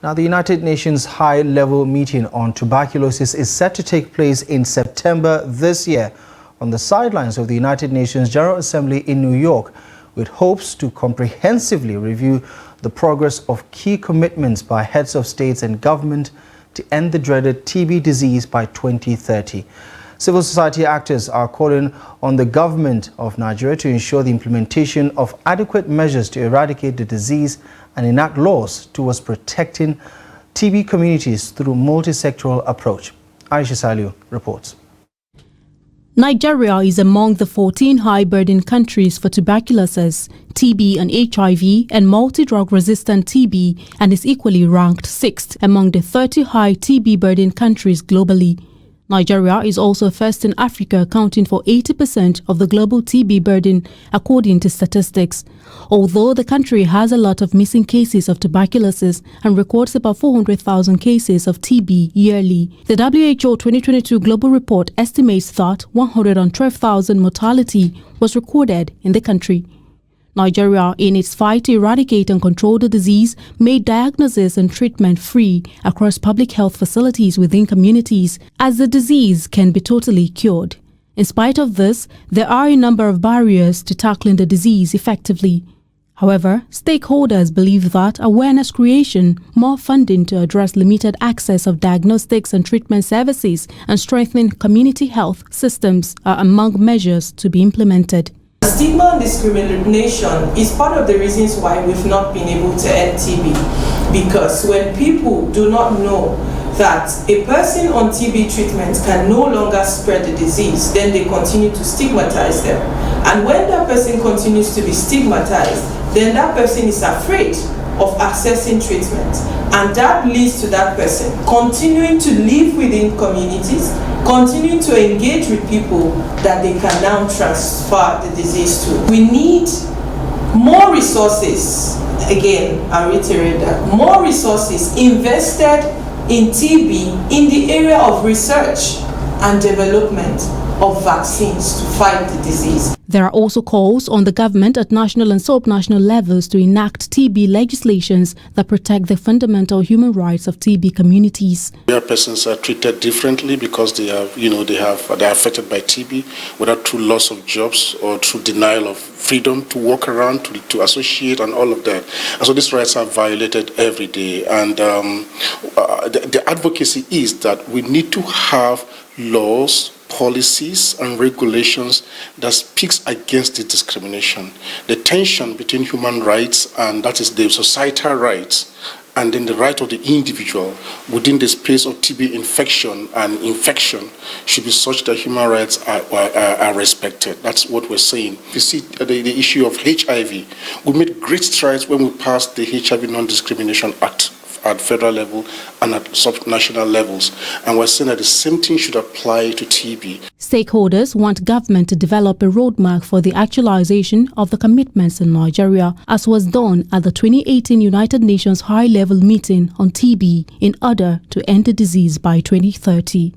Now, the United Nations high-level meeting on tuberculosis is set to take place in September this year on the sidelines of the United Nations General Assembly in New York, with hopes to comprehensively review the progress of key commitments by heads of states and government to end the dreaded TB disease by 2030. Civil society actors are calling on the government of Nigeria to ensure the implementation of adequate measures to eradicate the disease and enact laws towards protecting TB communities through multi-sectoral approach. Aisha Saliu reports. Nigeria is among the 14 high-burden countries for tuberculosis, TB and HIV, and multi-drug-resistant TB, and is equally ranked 6th among the 30 high TB-burden countries globally. Nigeria is also first in Africa, accounting for 80% of the global TB burden, according to statistics. Although the country has a lot of missing cases of tuberculosis and records about 400,000 cases of TB yearly, the WHO 2022 Global Report estimates that 112,000 mortality was recorded in the country. Nigeria, in its fight to eradicate and control the disease, made diagnosis and treatment free across public health facilities within communities, as the disease can be totally cured. In spite of this, there are a number of barriers to tackling the disease effectively. However, stakeholders believe that awareness creation, more funding to address limited access of diagnostics and treatment services, and strengthening community health systems are among measures to be implemented. Stigma and discrimination is part of the reasons why we've not been able to end TB. Because when people do not know that a person on TB treatment can no longer spread the disease, then they continue to stigmatize them. And when that person continues to be stigmatized, then that person is afraid of accessing treatment. And that leads to that person continuing to live within communities, continuing to engage with people that they can now transfer the disease to. We need more resources, again, I reiterate that, more resources invested in TB in the area of research and development of vaccines to fight the disease. There are also calls on the government at national and sub-national levels to enact TB legislations that protect the fundamental human rights of TB communities. There are persons are treated differently because they are affected by TB, whether through loss of jobs or through denial of freedom to walk around, to associate, and all of that. And so these rights are violated every day. And the advocacy is that we need to have laws, policies and regulations that speaks against the discrimination. The tension between human rights, and that is the societal rights, and then the right of the individual within the space of TB infection and infection should be such that human rights are respected. That's what we're saying. You see the issue of HIV. We made great strides when we passed the HIV Non-Discrimination Act at federal level and at sub-national levels. And we're saying that the same thing should apply to TB. Stakeholders want government to develop a roadmap for the actualization of the commitments in Nigeria, as was done at the 2018 United Nations high-level meeting on TB, in order to end the disease by 2030.